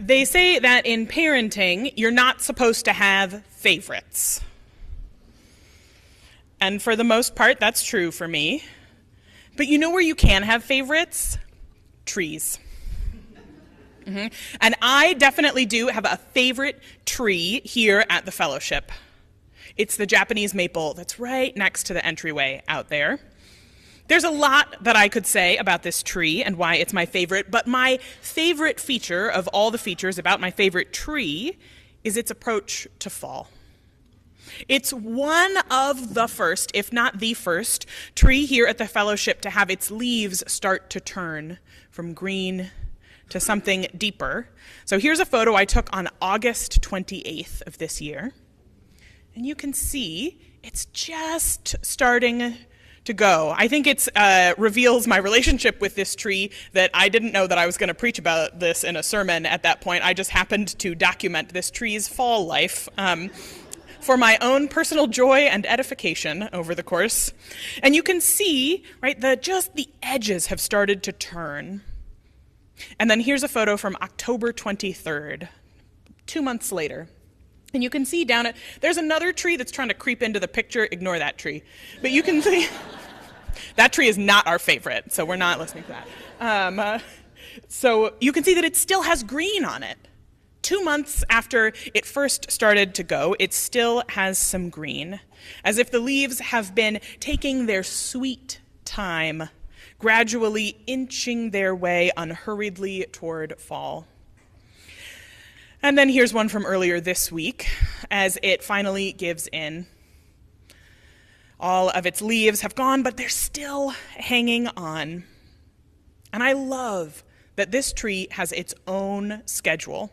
They say that in parenting, you're not supposed to have favorites. And for the most part, that's true for me. But you know where you can have favorites? Trees. And I definitely do have a favorite tree here at the fellowship. It's the Japanese maple that's right next to the entryway out there. There's a lot that I could say about this tree and why it's my favorite, but my favorite feature of all the features about my favorite tree is its approach to fall. It's one of the first, if not the first, tree here at the fellowship to have its leaves start to turn from green to something deeper. So here's a photo I took on August 28th of this year. And you can see it's just starting to go. I think it reveals my relationship with this tree that I didn't know that I was going to preach about this in a sermon at that point. I just happened to document this tree's fall life for my own personal joy and edification over the course. And you can see, right, just the edges have started to turn. And then here's a photo from October 23rd, 2 months later. And you can see down it, there's another tree that's trying to creep into the picture. Ignore that tree. But you can see, that tree is not our favorite, so we're not listening to that. So you can see that it still has green on it. 2 months after it first started to go, it still has some green, as if the leaves have been taking their sweet time, gradually inching their way unhurriedly toward fall. And then here's one from earlier this week, as it finally gives in. All of its leaves have gone, but they're still hanging on. And I love that this tree has its own schedule.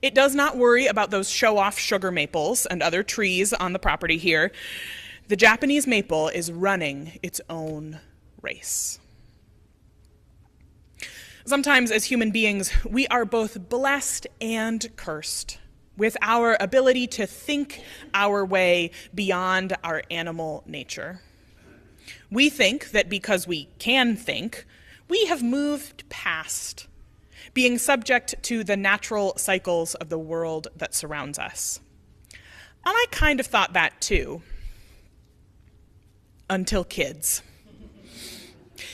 It does not worry about those show-off sugar maples and other trees on the property here. The Japanese maple is running its own race. Sometimes as human beings, we are both blessed and cursed with our ability to think our way beyond our animal nature. We think that because we can think, we have moved past being subject to the natural cycles of the world that surrounds us. And I kind of thought that too, until kids.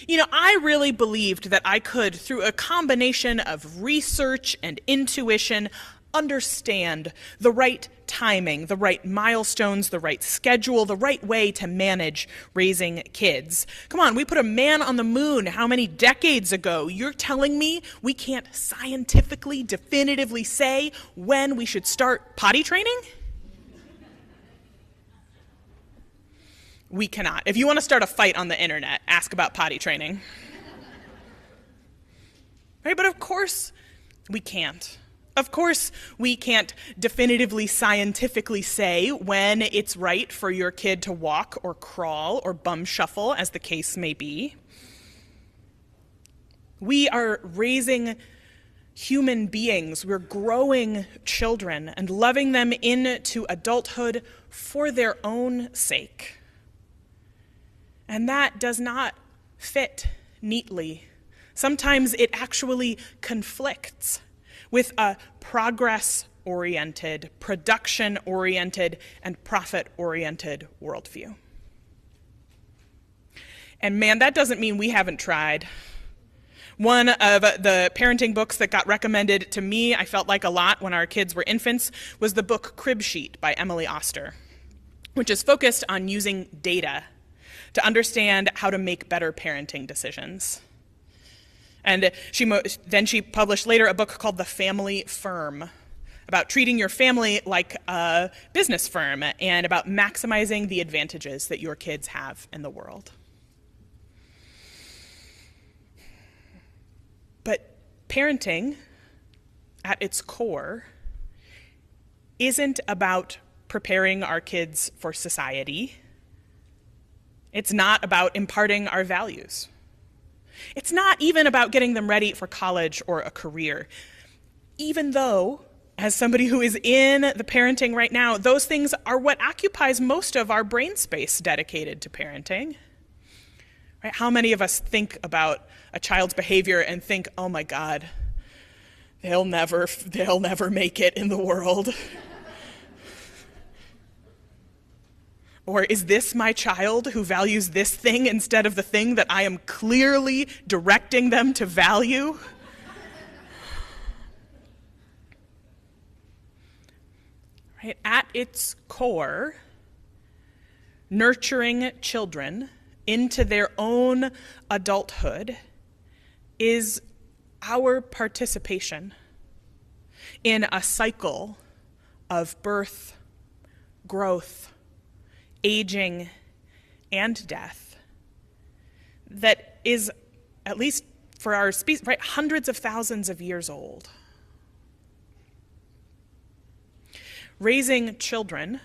You know, I really believed that I could, through a combination of research and intuition, understand the right timing, the right milestones, the right schedule, the right way to manage raising kids. Come on, we put a man on the moon how many decades ago? You're telling me we can't scientifically, definitively say when we should start potty training? We cannot. If you want to start a fight on the internet, ask about potty training. Right? But of course we can't. Of course we can't definitively scientifically say when it's right for your kid to walk or crawl or bum shuffle, as the case may be. We are raising human beings. We're growing children and loving them into adulthood for their own sake. And that does not fit neatly. Sometimes it actually conflicts with a progress-oriented, production-oriented, and profit-oriented worldview. And man, that doesn't mean we haven't tried. One of the parenting books that got recommended to me, I felt like a lot when our kids were infants, was the book Crib Sheet by Emily Oster, which is focused on using data to understand how to make better parenting decisions. And then she published later a book called The Family Firm, about treating your family like a business firm and about maximizing the advantages that your kids have in the world. But parenting, at its core, isn't about preparing our kids for society. It's not about imparting our values. It's not even about getting them ready for college or a career. Even though, as somebody who is in the parenting right now, those things are what occupies most of our brain space dedicated to parenting. Right? How many of us think about a child's behavior and think, oh my God, they'll never make it in the world. Or is this my child who values this thing instead of the thing that I am clearly directing them to value? Right? At its core, nurturing children into their own adulthood is our participation in a cycle of birth, growth, aging, and death that is, at least for our species, right, hundreds of thousands of years old. Raising children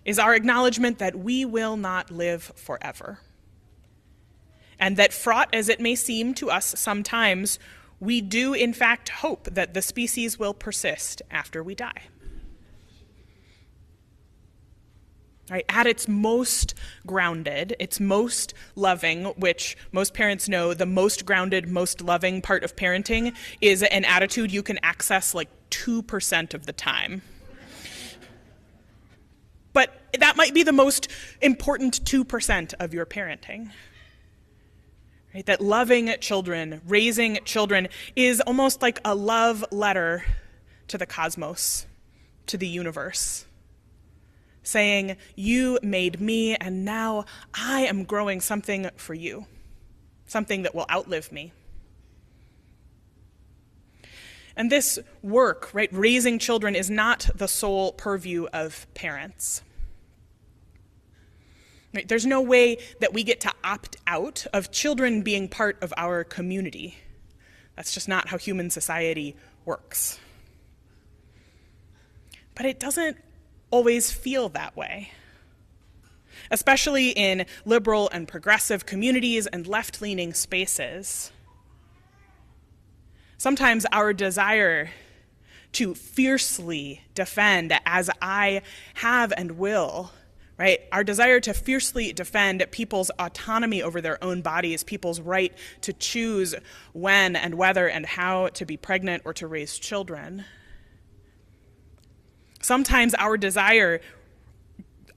is our acknowledgement that we will not live forever, and that, fraught as it may seem to us sometimes, we do in fact hope that the species will persist after we die. Right? At its most grounded, its most loving, which most parents know the most grounded, most loving part of parenting is an attitude you can access like 2% of the time. But that might be the most important 2% of your parenting. Right? That loving children, raising children is almost like a love letter to the cosmos, to the universe, saying, you made me, and now I am growing something for you, something that will outlive me. And this work, right, raising children, is not the sole purview of parents. Right? There's no way that we get to opt out of children being part of our community. That's just not how human society works. But it doesn't always feel that way, especially in liberal and progressive communities and left-leaning spaces. Sometimes our desire to fiercely defend, as I have and will, right? Our desire to fiercely defend people's autonomy over their own bodies, people's right to choose when and whether and how to be pregnant or to raise children. Sometimes our desire,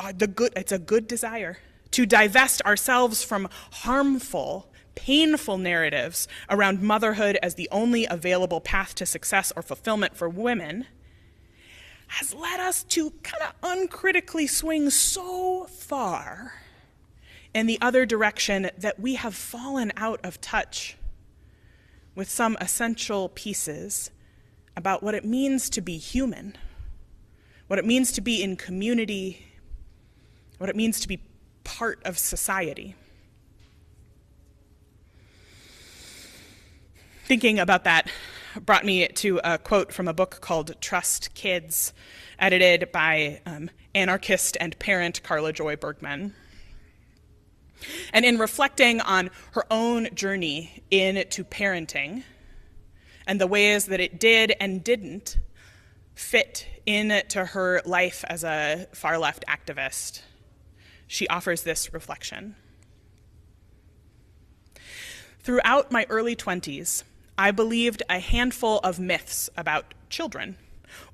it's a good desire, to divest ourselves from harmful, painful narratives around motherhood as the only available path to success or fulfillment for women, has led us to kind of uncritically swing so far in the other direction that we have fallen out of touch with some essential pieces about what it means to be human, what it means to be in community, what it means to be part of society. Thinking about that brought me to a quote from a book called Trust Kids, edited by anarchist and parent Carla Joy Bergman. And in reflecting on her own journey into parenting and the ways that it did and didn't fit into her life as a far-left activist, she offers this reflection. Throughout my early 20s, I believed a handful of myths about children,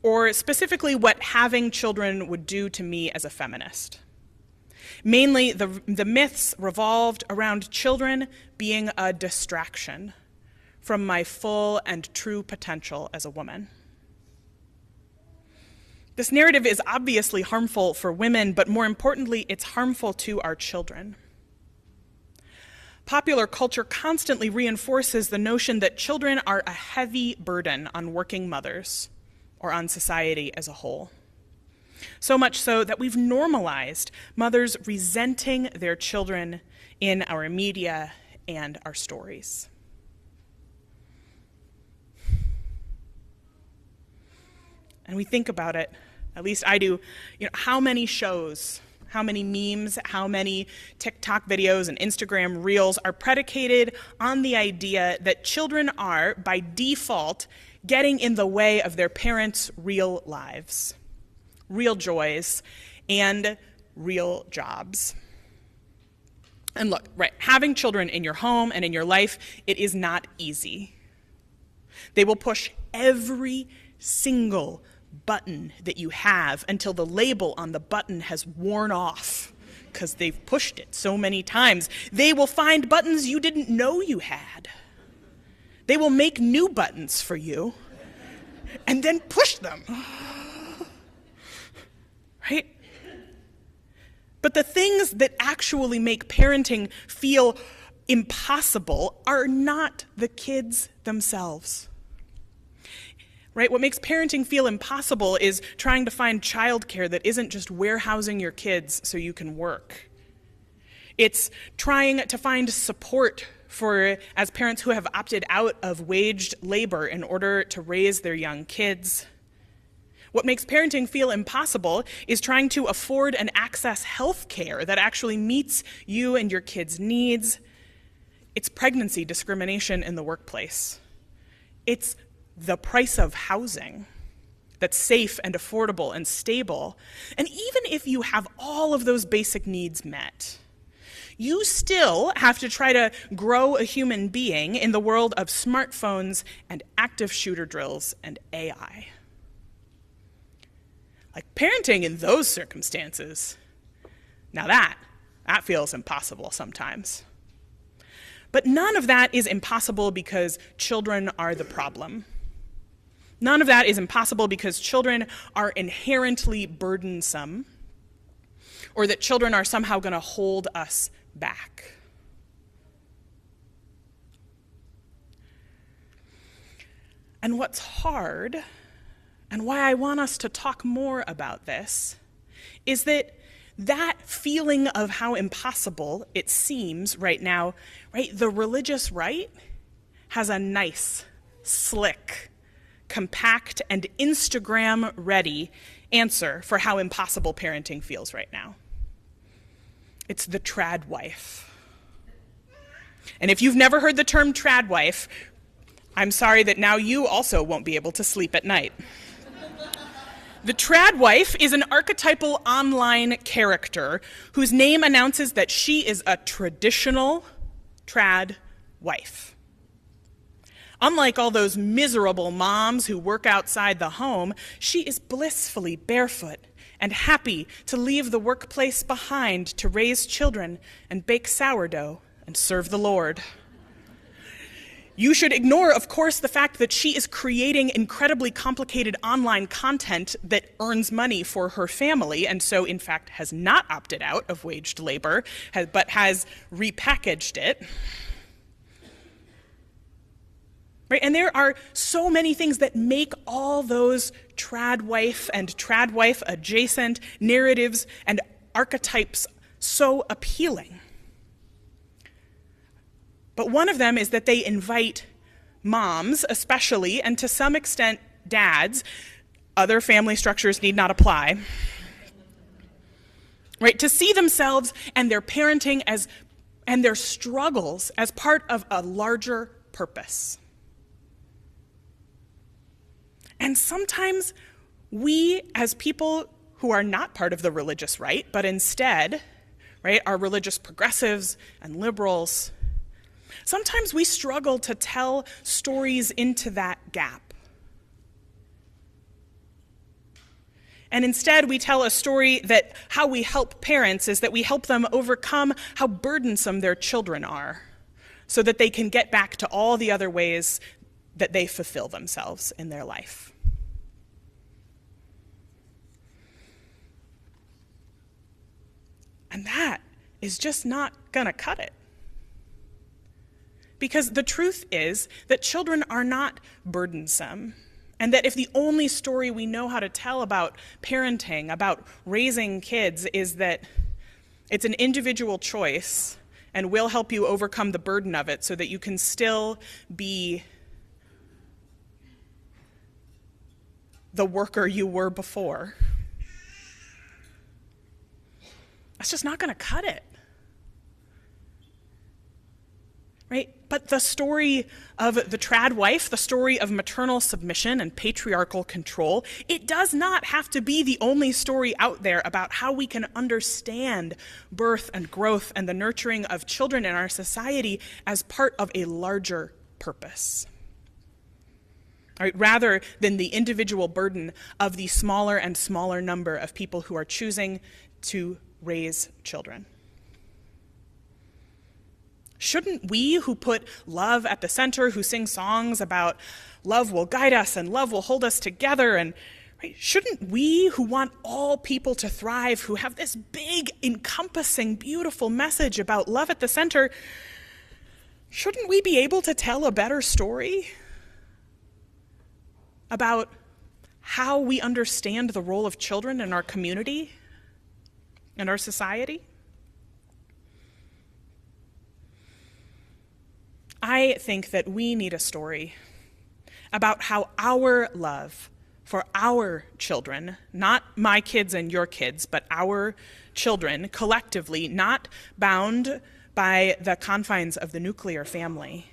or specifically what having children would do to me as a feminist. Mainly, the myths revolved around children being a distraction from my full and true potential as a woman. This narrative is obviously harmful for women, but more importantly, it's harmful to our children. Popular culture constantly reinforces the notion that children are a heavy burden on working mothers or on society as a whole. So much so that we've normalized mothers resenting their children in our media and our stories. And we think about it, at least I do, how many shows, how many memes, how many TikTok videos and Instagram reels are predicated on the idea that children are, by default, getting in the way of their parents' real lives, real joys, and real jobs. And look, right, having children in your home and in your life, it is not easy. They will push every single button that you have until the label on the button has worn off because they've pushed it so many times. They will find buttons you didn't know you had. They will make new buttons for you and then push them. Right? But the things that actually make parenting feel impossible are not the kids themselves. Right? What makes parenting feel impossible is trying to find childcare that isn't just warehousing your kids so you can work. It's trying to find support as parents who have opted out of waged labor in order to raise their young kids. What makes parenting feel impossible is trying to afford and access health care that actually meets you and your kids' needs. It's pregnancy discrimination in the workplace. It's the price of housing that's safe and affordable and stable. And even if you have all of those basic needs met, you still have to try to grow a human being in the world of smartphones and active shooter drills and AI. Like parenting in those circumstances, now that feels impossible sometimes. But none of that is impossible because children are the problem. None of that is impossible because children are inherently burdensome, or that children are somehow going to hold us back. And what's hard, and why I want us to talk more about this, is that feeling of how impossible it seems right now, right? The religious right has a nice, slick, compact, and Instagram-ready answer for how impossible parenting feels right now. It's the trad wife. And if you've never heard the term trad wife, I'm sorry that now you also won't be able to sleep at night. The trad wife is an archetypal online character whose name announces that she is a traditional trad wife. Unlike all those miserable moms who work outside the home, she is blissfully barefoot and happy to leave the workplace behind to raise children and bake sourdough and serve the Lord. You should ignore, of course, the fact that she is creating incredibly complicated online content that earns money for her family, and so, in fact, has not opted out of waged labor, but has repackaged it. Right? And there are so many things that make all those trad wife and trad wife adjacent narratives and archetypes so appealing. But one of them is that they invite moms, especially, and to some extent dads, other family structures need not apply, right, to see themselves and their parenting and their struggles as part of a larger purpose. And sometimes we, as people who are not part of the religious right, but instead, right, are religious progressives and liberals, sometimes we struggle to tell stories into that gap. And instead, we tell a story that how we help parents is that we help them overcome how burdensome their children are so that they can get back to all the other ways that they fulfill themselves in their life. And that is just not going to cut it. Because the truth is that children are not burdensome, and that if the only story we know how to tell about parenting, about raising kids, is that it's an individual choice and will help you overcome the burden of it so that you can still be the worker you were before, that's just not going to cut it. Right? But the story of the trad wife, the story of maternal submission and patriarchal control, it does not have to be the only story out there about how we can understand birth and growth and the nurturing of children in our society as part of a larger purpose. right, rather than the individual burden of the smaller and smaller number of people who are choosing to raise children. Shouldn't we, who put love at the center, who sing songs about love will guide us and love will hold us together, and right, shouldn't we, who want all people to thrive, who have this big, encompassing, beautiful message about love at the center, shouldn't we be able to tell a better story about how we understand the role of children in our community and our society? I think that we need a story about how our love for our children, not my kids and your kids, but our children collectively, not bound by the confines of the nuclear family,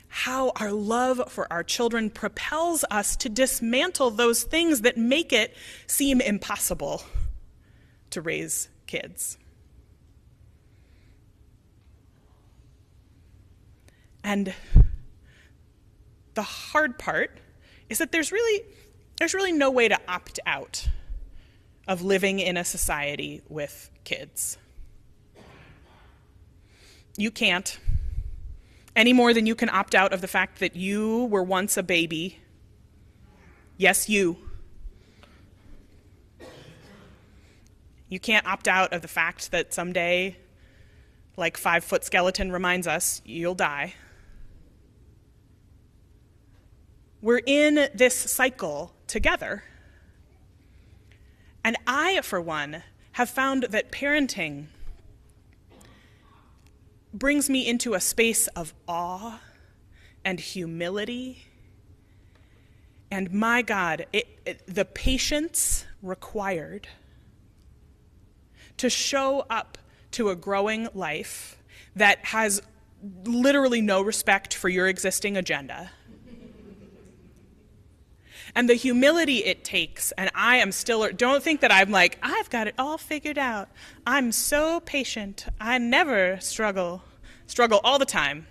how our love for our children propels us to dismantle those things that make it seem impossible to raise kids. And the hard part is that there's really no way to opt out of living in a society with kids. You can't, any more than you can opt out of the fact that you were once a baby. Yes, you. You can't opt out of the fact that someday, like 5-foot skeleton reminds us, you'll die. We're in this cycle together. And I, for one, have found that parenting brings me into a space of awe and humility. And my God, the patience required to show up to a growing life that has literally no respect for your existing agenda. And the humility it takes, and I am still, don't think that I'm like, I've got it all figured out. I'm so patient. I never struggle. Struggle all the time.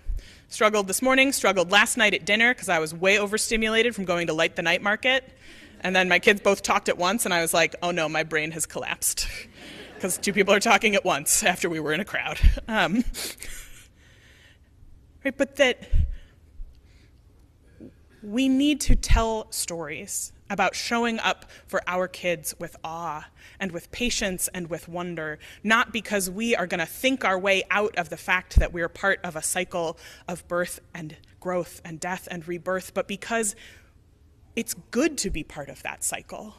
Struggled this morning, struggled last night at dinner because I was way overstimulated from going to Light the Night Market. And then my kids both talked at once, and I was like, oh no, my brain has collapsed. Because 2 people are talking at once after we were in a crowd. Right, but that we need to tell stories about showing up for our kids with awe and with patience and with wonder, not because we are going to think our way out of the fact that we're part of a cycle of birth and growth and death and rebirth, but because it's good to be part of that cycle.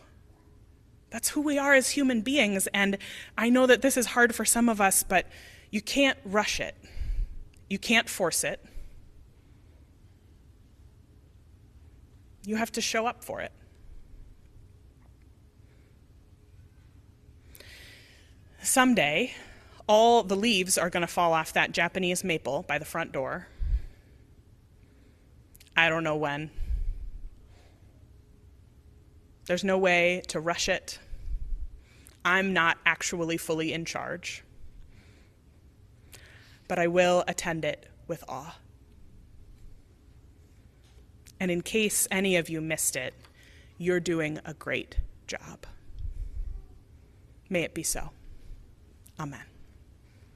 That's who we are as human beings, and I know that this is hard for some of us, but you can't rush it. You can't force it. You have to show up for it. Someday, all the leaves are going to fall off that Japanese maple by the front door. I don't know when. There's no way to rush it. I'm not actually fully in charge. But I will attend it with awe. And in case any of you missed it, you're doing a great job. May it be so. Amen.